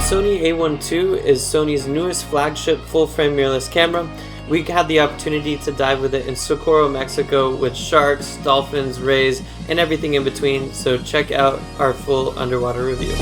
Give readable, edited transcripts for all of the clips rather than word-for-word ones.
Sony A1 II is Sony's newest flagship full-frame mirrorless camera. We had the opportunity to dive with it in Socorro, Mexico with sharks, dolphins, rays, and everything in between, so check out our full underwater review.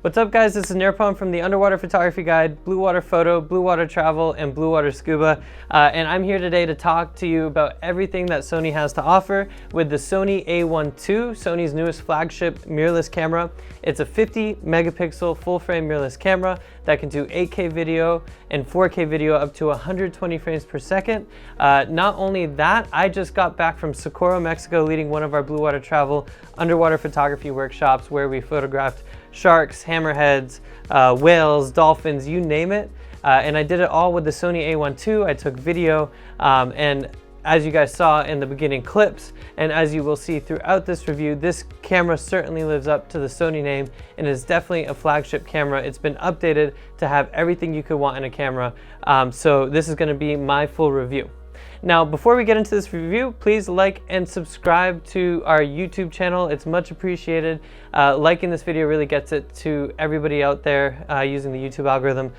What's up guys, this is Nirpam from the Underwater Photography Guide, Bluewater Photo, Bluewater Travel, and Bluewater Scuba. And I'm here today to talk to you about everything that Sony has to offer with the Sony A1 II, Sony's newest flagship mirrorless camera. It's a 50 megapixel full frame mirrorless camera that can do 8K video and 4K video up to 120 frames per second. Not only that, I just got back from Socorro, Mexico, leading one of our Bluewater Travel underwater photography workshops where we photographed sharks, hammerheads, whales, dolphins, you name it. And I did it all with the Sony A1 II. I took video, and as you guys saw in the beginning clips, and as you will see throughout this review, this camera certainly lives up to the Sony name and is definitely a flagship camera. It's been updated to have everything you could want in a camera. So this is gonna be my full review. Now, before we get into this review, please like and subscribe to our YouTube channel. It's much appreciated. Liking this video really gets it to everybody out there using the YouTube algorithm.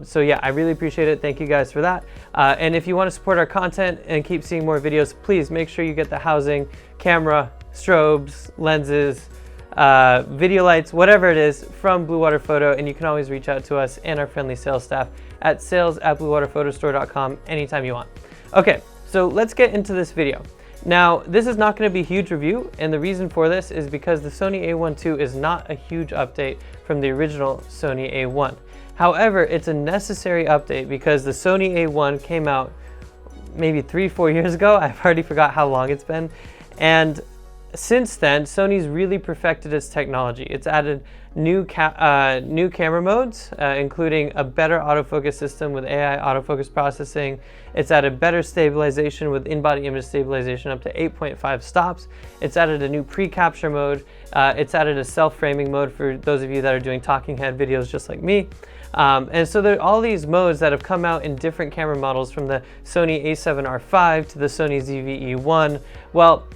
So yeah, I really appreciate it. Thank you guys for that. And if you want to support our content and keep seeing more videos, please make sure you get the housing, camera, strobes, lenses, video lights, whatever it is from Bluewater Photo, and you can always reach out to us and our friendly sales staff at sales@bluewaterphotostore.com anytime you want. Okay, so let's get into this video. Now, this is not going to be a huge review, and the reason for this is because the Sony A1 II is not a huge update from the original Sony A1. However, it's a necessary update because the Sony A1 came out maybe 3-4 years ago. I've already forgot how long it's been. And since then, Sony's really perfected its technology. It's added new camera modes, including a better autofocus system with AI autofocus processing. It's added better stabilization with in-body image stabilization up to 8.5 stops. It's added a new pre-capture mode. It's added a self-framing mode for those of you that are doing talking head videos just like me. And so there are all these modes that have come out in different camera models, from the Sony A7R V to the Sony ZV-E1. Well,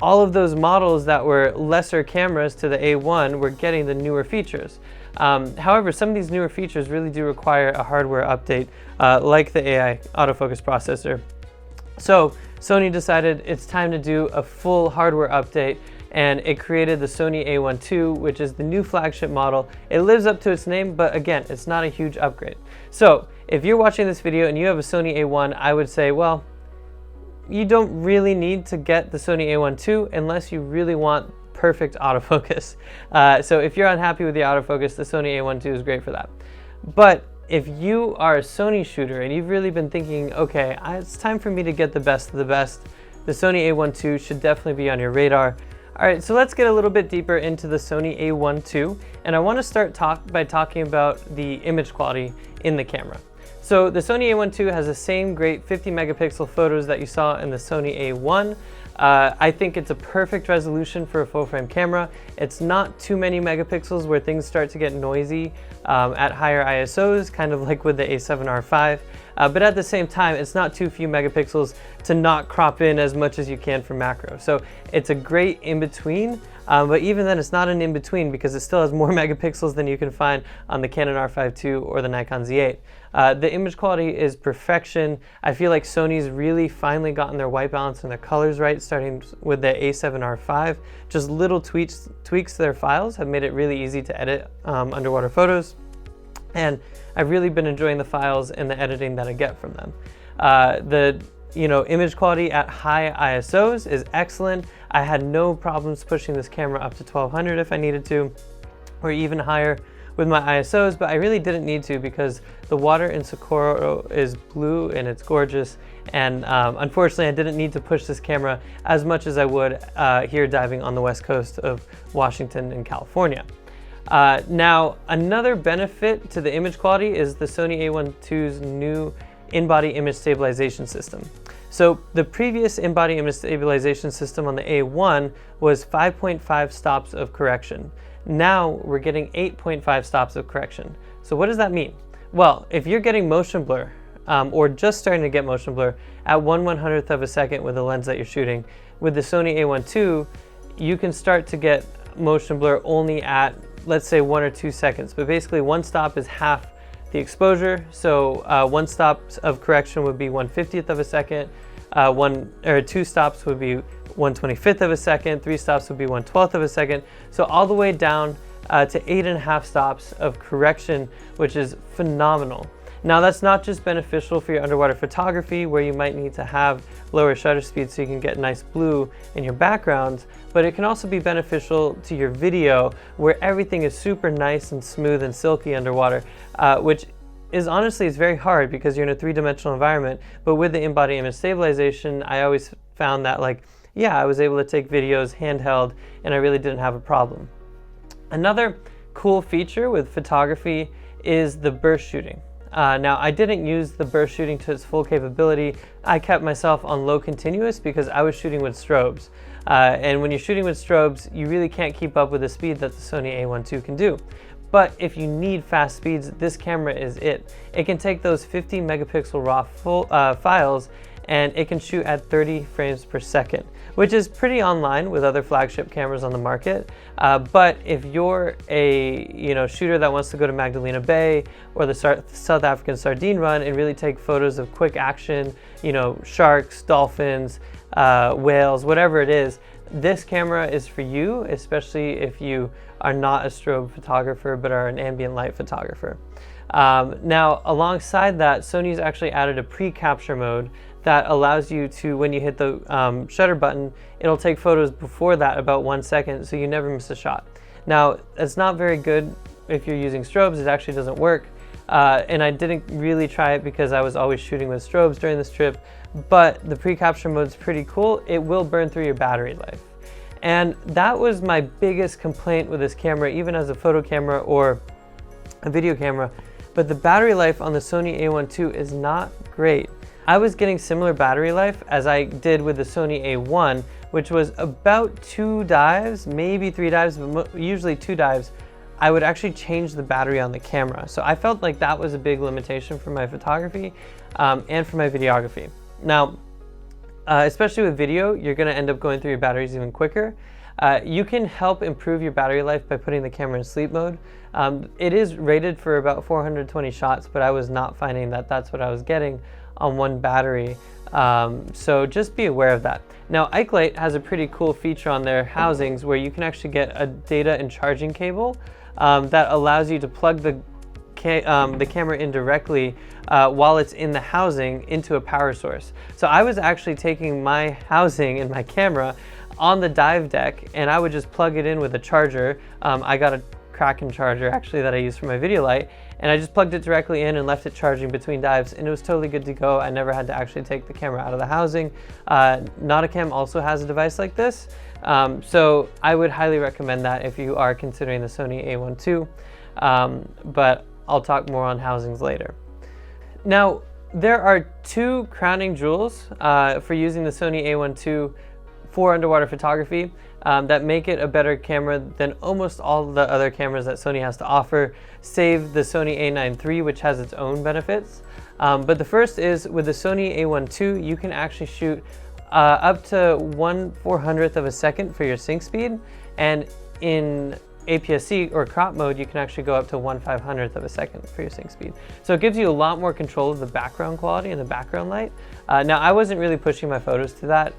all of those models that were lesser cameras to the A1 were getting the newer features. However, some of these newer features really do require a hardware update, like the AI autofocus processor. So Sony decided it's time to do a full hardware update, and it created the Sony A1 II, which is the new flagship model. It lives up to its name, but again, it's not a huge upgrade. So if you're watching this video and you have a Sony A1, I would say, well, you don't really need to get the Sony A1 II unless you really want perfect autofocus. So if you're unhappy with the autofocus, the Sony A1 II is great for that. But if you are a Sony shooter and you've really been thinking, okay, it's time for me to get the best of the best, the Sony A1 II should definitely be on your radar. All right, so let's get a little bit deeper into the Sony A1 II, and I want to start by talking about the image quality in the camera. So the Sony A1 II has the same great 50 megapixel photos that you saw in the Sony A1. I think it's a perfect resolution for a full frame camera. It's not too many megapixels where things start to get noisy at higher ISOs, kind of like with the A7R V. But at the same time, it's not too few megapixels to not crop in as much as you can for macro. So it's a great in-between, but even then it's not an in-between because it still has more megapixels than you can find on the Canon R5 II or the Nikon Z8. The image quality is perfection. I feel like Sony's really finally gotten their white balance and their colors right, starting with the A7R V. Just little tweaks to their files have made it really easy to edit underwater photos. And I've really been enjoying the files and the editing that I get from them. The image quality at high ISOs is excellent. I had no problems pushing this camera up to 1200 if I needed to, or even higher with my ISOs, but I really didn't need to because the water in Socorro is blue and it's gorgeous. And unfortunately, I didn't need to push this camera as much as I would here diving on the west coast of Washington and California. Now, another benefit to the image quality is the Sony A1 II's new in-body image stabilization system. So the previous in-body image stabilization system on the A1 was 5.5 stops of correction. Now we're getting 8.5 stops of correction. So what does that mean? Well, if you're getting motion blur, or just starting to get motion blur at 1/100th of a second with the lens that you're shooting, with the Sony A1 II, you can start to get motion blur only at, let's say, 1 or 2 seconds. But basically, one stop is half the exposure. So one stop of correction would be 1/50th of a second. 2 stops would be 1/25th of a second. 3 stops would be 1/12th of a second. So all the way down to 8.5 stops of correction, which is phenomenal. Now that's not just beneficial for your underwater photography where you might need to have lower shutter speed so you can get nice blue in your backgrounds, but it can also be beneficial to your video where everything is super nice and smooth and silky underwater, which is honestly very hard because you're in a 3-dimensional environment. But with the in-body image stabilization, I always found that I was able to take videos handheld and I really didn't have a problem. Another cool feature with photography is the burst shooting. Now, I didn't use the burst shooting to its full capability. I kept myself on low continuous because I was shooting with strobes. And when you're shooting with strobes, you really can't keep up with the speed that the Sony A1 II can do. But if you need fast speeds, this camera is it. It can take those 50 megapixel raw files and it can shoot at 30 frames per second, which is pretty online with other flagship cameras on the market. But if you're a shooter that wants to go to Magdalena Bay or the South African sardine run and really take photos of quick action, sharks, dolphins, whales, whatever it is, this camera is for you, especially if you are not a strobe photographer but are an ambient light photographer. Now, alongside that, Sony's actually added a pre-capture mode that allows you to, when you hit the shutter button, it'll take photos before that about 1 second, so you never miss a shot. Now, it's not very good if you're using strobes. It actually doesn't work. And I didn't really try it because I was always shooting with strobes during this trip, but the pre-capture mode's pretty cool. It will burn through your battery life. And that was my biggest complaint with this camera, even as a photo camera or a video camera. But the battery life on the Sony A1 II is not great. I was getting similar battery life as I did with the Sony A1, which was about 2 dives, maybe 3 dives, but usually 2 dives. I would actually change the battery on the camera. So I felt like that was a big limitation for my photography and for my videography. Now, especially with video, you're gonna end up going through your batteries even quicker. You can help improve your battery life by putting the camera in sleep mode. It is rated for about 420 shots, but I was not finding that that's what I was getting on one battery. So just be aware of that. Now, iKlight has a pretty cool feature on their housings where you can actually get a data and charging cable that allows you to plug the camera in directly while it's in the housing into a power source. So I was actually taking my housing and my camera on the dive deck and I would just plug it in with a charger. I got a Kraken charger actually that I use for my video light, and I just plugged it directly in and left it charging between dives and it was totally good to go. I never had to actually take the camera out of the housing. Nauticam also has a device like this. So I would highly recommend that if you are considering the Sony A1 II, but I'll talk more on housings later. Now, there are two crowning jewels for using the Sony A1 II for underwater photography that make it a better camera than almost all the other cameras that Sony has to offer, save the Sony A9 III, which has its own benefits. But the first is, with the Sony A1 II, you can actually shoot up to 1/400th of a second for your sync speed, and in APS-C or crop mode, you can actually go up to 1/500th of a second for your sync speed. So it gives you a lot more control of the background quality and the background light. Now, I wasn't really pushing my photos to that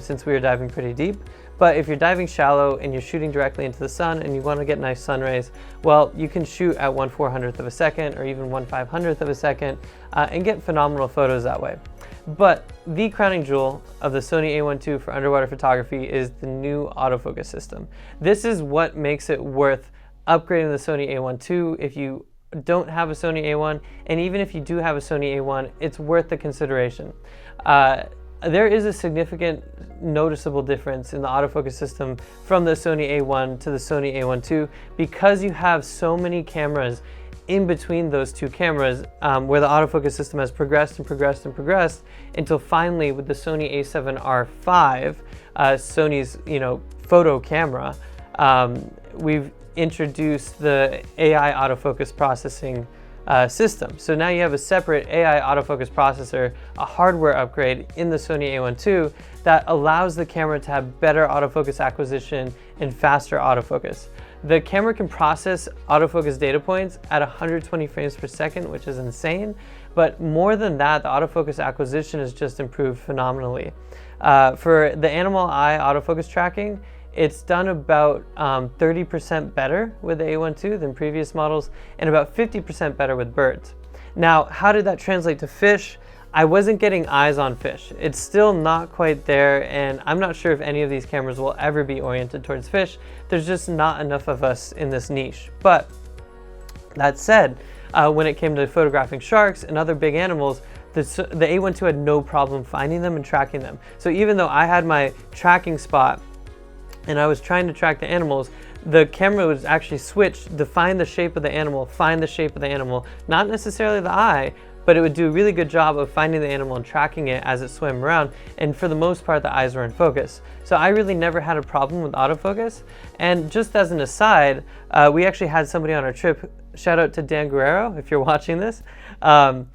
since we were diving pretty deep, but if you're diving shallow and you're shooting directly into the sun and you want to get nice sun rays, well, you can shoot at 1/400th of a second or even 1/500th of a second and get phenomenal photos that way. But the crowning jewel of the Sony A1 II for underwater photography is the new autofocus system. This is what makes it worth upgrading the Sony A1 II if you don't have a Sony A1, and even if you do have a Sony A1, it's worth the consideration. There is a significant noticeable difference in the autofocus system from the Sony A1 to the Sony A1 II because you have so many cameras in between those two cameras where the autofocus system has progressed and progressed and progressed until finally with the Sony A7R V, Sony's photo camera, we've introduced the AI autofocus processing system. So now you have a separate AI autofocus processor, a hardware upgrade in the Sony A1 II that allows the camera to have better autofocus acquisition and faster autofocus. The camera can process autofocus data points at 120 frames per second, which is insane. But more than that, the autofocus acquisition has just improved phenomenally. For the animal eye autofocus tracking, it's done about 30% better with the A1 II than previous models, and about 50% better with birds. Now, how did that translate to fish? I wasn't getting eyes on fish. It's still not quite there, and I'm not sure if any of these cameras will ever be oriented towards fish. There's just not enough of us in this niche. But that said, when it came to photographing sharks and other big animals, the A1 II had no problem finding them and tracking them. So even though I had my tracking spot and I was trying to track the animals, the camera was actually switched to find the shape of the animal, not necessarily the eye, but it would do a really good job of finding the animal and tracking it as it swam around, and for the most part the eyes were in focus. So I really never had a problem with autofocus. And just as an aside, we actually had somebody on our trip, shout out to Dan Guerrero if you're watching this, and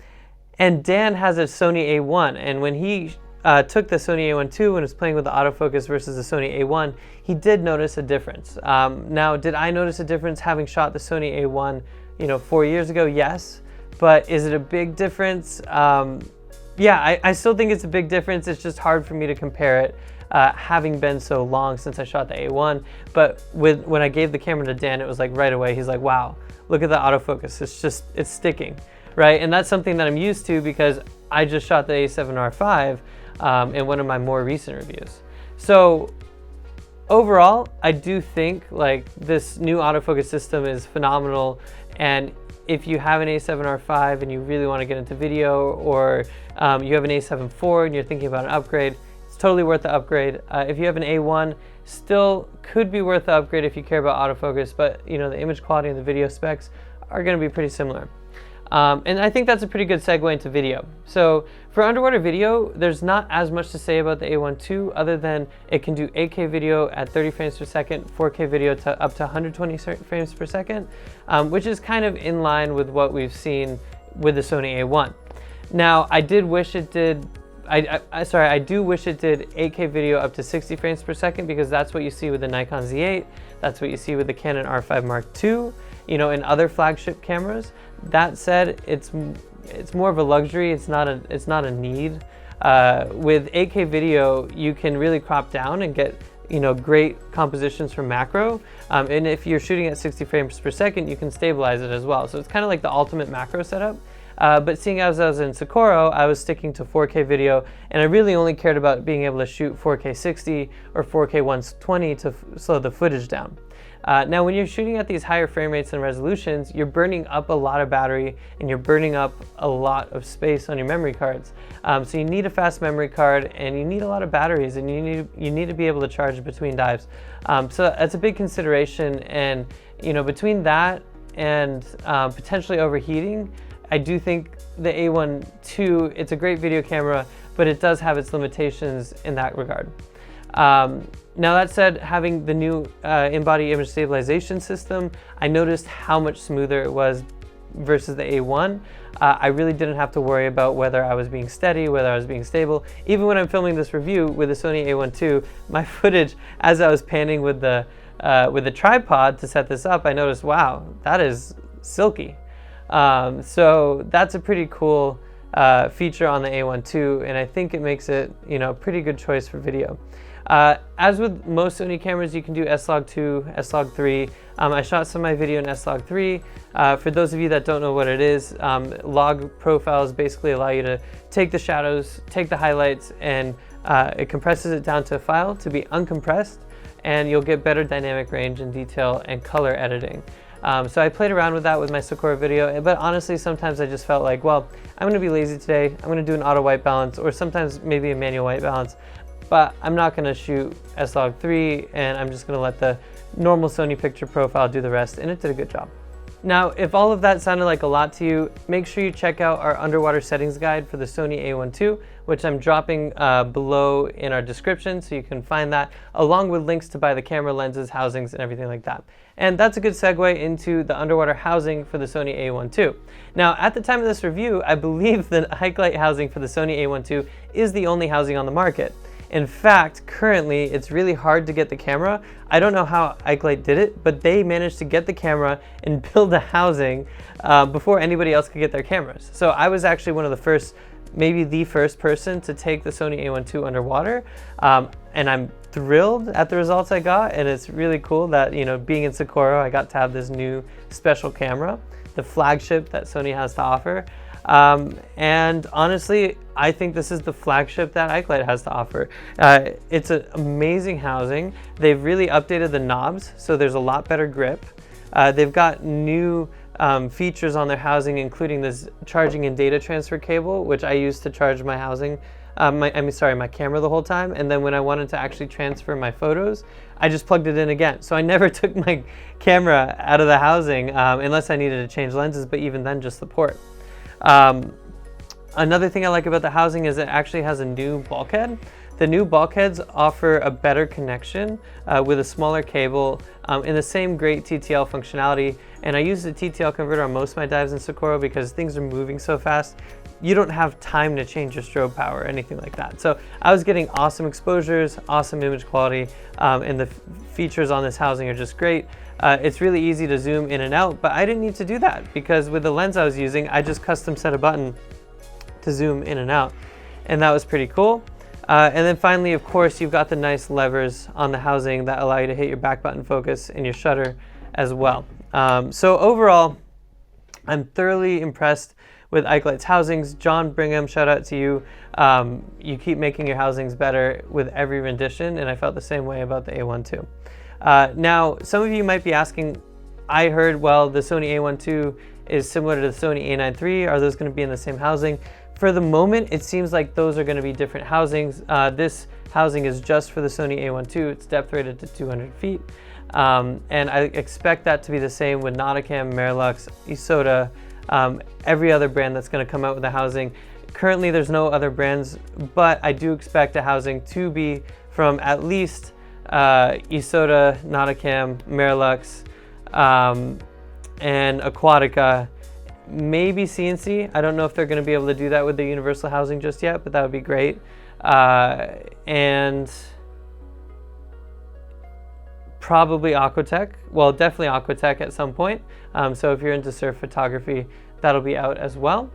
Dan has a Sony A1, and when he took the Sony A1 II and was playing with the autofocus versus the Sony A1, he did notice a difference. Now, did I notice a difference having shot the Sony A1 4 years ago? Yes. But is it a big difference? Yeah, I still think it's a big difference. It's just hard for me to compare it, having been so long since I shot the A1. But when I gave the camera to Dan, it was like right away, he's like, wow, look at the autofocus. It's sticking, right? And that's something that I'm used to because I just shot the A7R V in one of my more recent reviews. So overall, I do think like this new autofocus system is phenomenal. And if you have an A7R V and you really want to get into video, or you have an A7 IV and you're thinking about an upgrade, it's totally worth the upgrade. If you have an A1, still could be worth the upgrade if you care about autofocus, but the image quality and the video specs are going to be pretty similar. And I think that's a pretty good segue into video. So for underwater video, there's not as much to say about the A1 II other than it can do 8K video at 30 frames per second, 4K video to up to 120 frames per second, which is kind of in line with what we've seen with the Sony A1. Now, I did wish it did I do wish it did 8K video up to 60 frames per second, because that's what you see with the Nikon Z8, that's what you see with the Canon R5 Mark II, and other flagship cameras. That said, it's more of a luxury. It's not a need. With 8K video, you can really crop down and get great compositions from macro. And if you're shooting at 60 frames per second, you can stabilize it as well. So it's kind of like the ultimate macro setup. But seeing as I was in Socorro, I was sticking to 4K video, and I really only cared about being able to shoot 4K 60 or 4K 120 to slow the footage down. Now, when you're shooting at these higher frame rates and resolutions, you're burning up a lot of battery and you're burning up a lot of space on your memory cards. So you need a fast memory card, and you need a lot of batteries, and you need to be able to charge between dives. So that's a big consideration, and between that and potentially overheating, I do think the A1 II, it's a great video camera, but it does have its limitations in that regard. Now that said, having the new in-body image stabilization system, I noticed how much smoother it was versus the A1. I really didn't have to worry about whether I was being steady, whether I was being stable. Even when I'm filming this review with the Sony A1 II, my footage, as I was panning with the tripod to set this up, I noticed, wow, that is silky. So that's a pretty cool feature on the A1 II, and I think it makes it, you know, a pretty good choice for video. As with most Sony cameras, you can do S-Log2, S-Log3. I shot some of my video in S-Log3. For those of you that don't know what it is, log profiles basically allow you to take the shadows, take the highlights, and it compresses it down to a file to be uncompressed, and you'll get better dynamic range and detail and color editing. So I played around with that with my Socorro video, but honestly, sometimes I just felt like, well, I'm gonna be lazy today. I'm gonna do an auto white balance, or sometimes maybe a manual white balance, but I'm not gonna shoot S-Log3, and I'm just gonna let the normal Sony picture profile do the rest, and it did a good job. Now, if all of that sounded like a lot to you, make sure you check out our underwater settings guide for the Sony A1 II, which I'm dropping below in our description, so you can find that, along with links to buy the camera, lenses, housings, and everything like that. And that's a good segue into the underwater housing for the Sony A1 II. Now, at the time of this review, I believe the hike light housing for the Sony A1 II is the only housing on the market. In fact, currently, it's really hard to get the camera. I don't know how iClite did it, but they managed to get the camera and build the housing before anybody else could get their cameras. So I was actually one of the first, maybe the first person to take the Sony A1 II underwater, and I'm thrilled at the results I got, and it's really cool that, you know, being in Socorro, I got to have this new special camera, the flagship that Sony has to offer. And honestly, I think this is the flagship that iClite has to offer. It's an amazing housing. They've really updated the knobs, so there's a lot better grip. They've got new features on their housing, including this charging and data transfer cable, which I use to charge my housing, my camera the whole time. And then when I wanted to actually transfer my photos, I just plugged it in again. So I never took my camera out of the housing unless I needed to change lenses, but even then, just the port. Another thing I like about the housing is it actually has a new bulkhead. The new bulkheads offer a better connection with a smaller cable in the same great TTL functionality. And I use the TTL converter on most of my dives in Socorro because things are moving so fast. You don't have time to change your strobe power or anything like that. So I was getting awesome exposures, awesome image quality, and the features on this housing are just great. It's really easy to zoom in and out, but I didn't need to do that because with the lens I was using, I just custom set a button to zoom in and out, and that was pretty cool. And then finally, of course, you've got the nice levers on the housing that allow you to hit your back button focus and your shutter as well. So overall, I'm thoroughly impressed with iClite's housings. John Brigham, shout out to you. You keep making your housings better with every rendition, and I felt the same way about the A1 II. Now, some of you might be asking, I heard, well, the Sony A1 II is similar to the Sony A9 III. Are those going to be in the same housing? For the moment, it seems like those are going to be different housings. This housing is just for the Sony A1 II. It's depth rated to 200 feet. And I expect that to be the same with Nauticam, Mirrorless, Isoda, every other brand that's going to come out with a housing. Currently, there's no other brands, but I do expect a housing to be from at least Isoda, Nauticam, Mirrorless, and Aquatica, maybe CNC. I don't know if they're going to be able to do that with the universal housing just yet, but that would be great. And probably Aquatech. Well, definitely Aquatech at some point. So if you're into surf photography, that'll be out as well.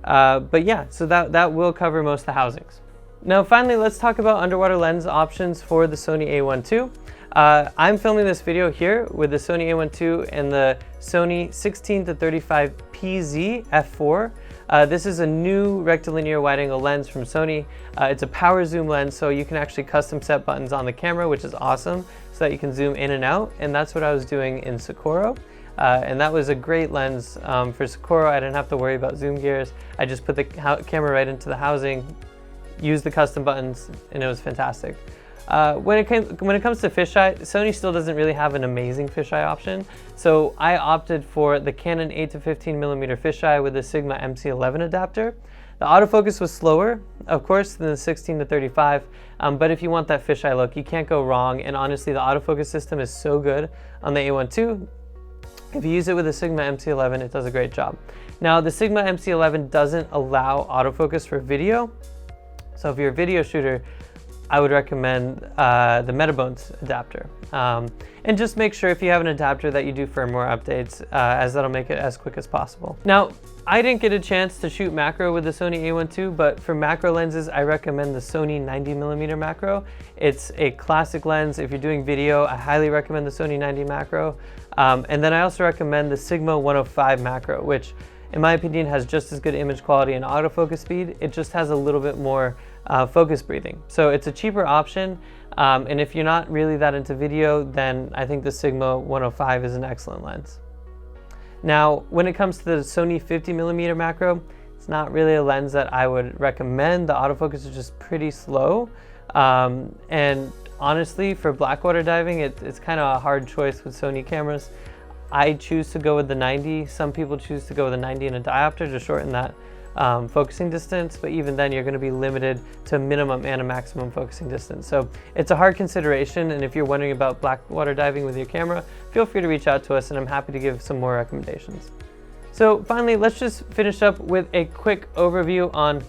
But yeah, so that will cover most of the housings. Now finally, let's talk about underwater lens options for the Sony A1 II. I'm filming this video here with the Sony A1 II and the Sony 16-35 PZ f4. This is a new rectilinear wide-angle lens from Sony. It's a power zoom lens, so you can actually custom set buttons on the camera, which is awesome, so that you can zoom in and out, and that's what I was doing in Socorro. And that was a great lens for Socorro. I didn't have to worry about zoom gears. I just put the camera right into the housing, used the custom buttons, and it was fantastic. When it comes to fisheye, Sony still doesn't really have an amazing fisheye option. So I opted for the Canon 8 to 15mm fisheye with the Sigma MC11 adapter. The autofocus was slower, of course, than the 16 to 35, but if you want that fisheye look, you can't go wrong. And honestly, the autofocus system is so good on the A1 II. If you use it with the Sigma MC11, it does a great job. Now, the Sigma MC11 doesn't allow autofocus for video. So if you're a video shooter, I would recommend the Metabones adapter. And just make sure if you have an adapter that you do firmware updates, as that'll make it as quick as possible. Now, I didn't get a chance to shoot macro with the Sony A1 II, but for macro lenses, I recommend the Sony 90mm macro. It's a classic lens. If you're doing video, I highly recommend the Sony 90 macro. And then I also recommend the Sigma 105 macro, which in my opinion has just as good image quality and autofocus speed. It just has a little bit more focus breathing. So it's a cheaper option. And if you're not really that into video, then I think the Sigma 105 is an excellent lens. Now, when it comes to the Sony 50mm macro, it's not really a lens that I would recommend. The autofocus is just pretty slow. And honestly, for blackwater diving, it's kind of a hard choice with Sony cameras. I choose to go with the 90. Some people choose to go with the 90 and a diopter to shorten that focusing distance, but even then you're going to be limited to a minimum and a maximum focusing distance. So it's a hard consideration, and if you're wondering about blackwater diving with your camera, feel free to reach out to us and I'm happy to give some more recommendations. So finally, let's just finish up with a quick overview on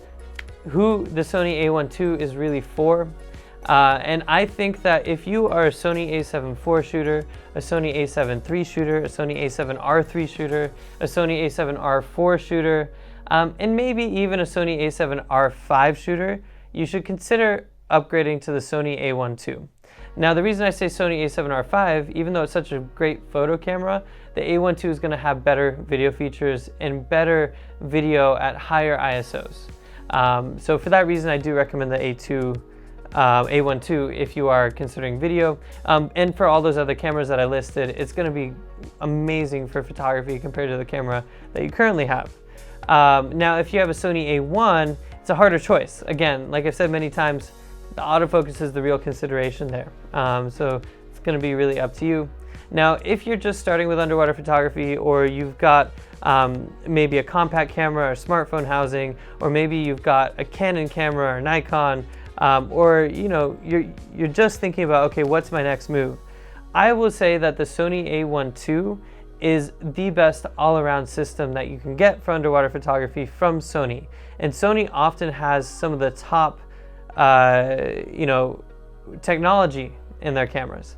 who the Sony A1 II is really for. And I think that if you are a Sony A7 IV shooter, a Sony A7 III shooter, a Sony A7R III shooter, a Sony A7R IV shooter, and maybe even a Sony A7R V shooter, you should consider upgrading to the Sony A1 II. Now, the reason I say Sony A7R V, even though it's such a great photo camera, the A1 II is going to have better video features and better video at higher ISOs. So for that reason, I do recommend the A1 II if you are considering video. And for all those other cameras that I listed, it's going to be amazing for photography compared to the camera that you currently have. Now, if you have a Sony A1, it's a harder choice. Again, like I've said many times, the autofocus is the real consideration there. So it's going to be really up to you. Now, if you're just starting with underwater photography, or you've got maybe a compact camera or smartphone housing, or maybe you've got a Canon camera or Nikon, or you're just thinking about, okay, what's my next move? I will say that the Sony A1 II is the best all-around system that you can get for underwater photography from Sony. And Sony often has some of the top technology in their cameras.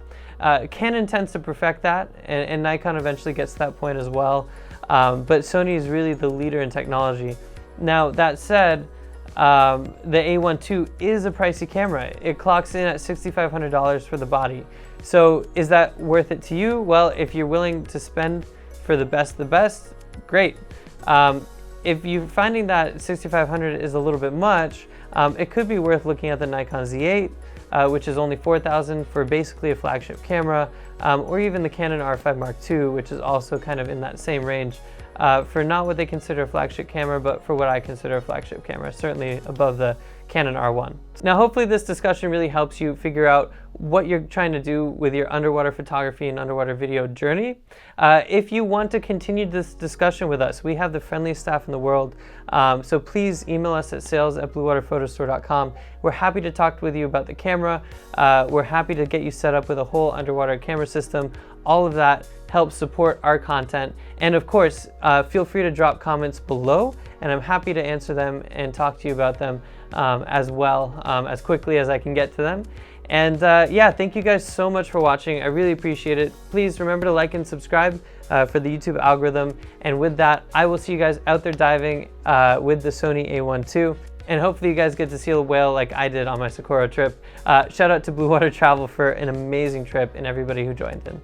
Canon tends to perfect that, and Nikon eventually gets to that point as well. But Sony is really the leader in technology. Now, that said, the A1 II is a pricey camera. It clocks in at $6,500 for the body. So is that worth it to you? Well, if you're willing to spend for the best of the best, great. If you're finding that $6,500 is a little bit much, it could be worth looking at the Nikon Z8, which is only $4,000 for basically a flagship camera, or even the Canon R5 Mark II, which is also kind of in that same range, for not what they consider a flagship camera, but for what I consider a flagship camera, certainly above the Canon R1. Now, hopefully this discussion really helps you figure out what you're trying to do with your underwater photography and underwater video journey. If you want to continue this discussion with us, we have the friendliest staff in the world. So please email us at sales@bluewaterphotostore.com. We're happy to talk with you about the camera. We're happy to get you set up with a whole underwater camera system. All of that helps support our content. And of course, feel free to drop comments below, and I'm happy to answer them and talk to you about them as well, as quickly as I can get to them. And yeah, thank you guys so much for watching. I really appreciate it. Please remember to like and subscribe for the YouTube algorithm. And with that, I will see you guys out there diving with the Sony A1 II. And hopefully you guys get to see a whale like I did on my Socorro trip. Shout out to Bluewater Travel for an amazing trip and everybody who joined in.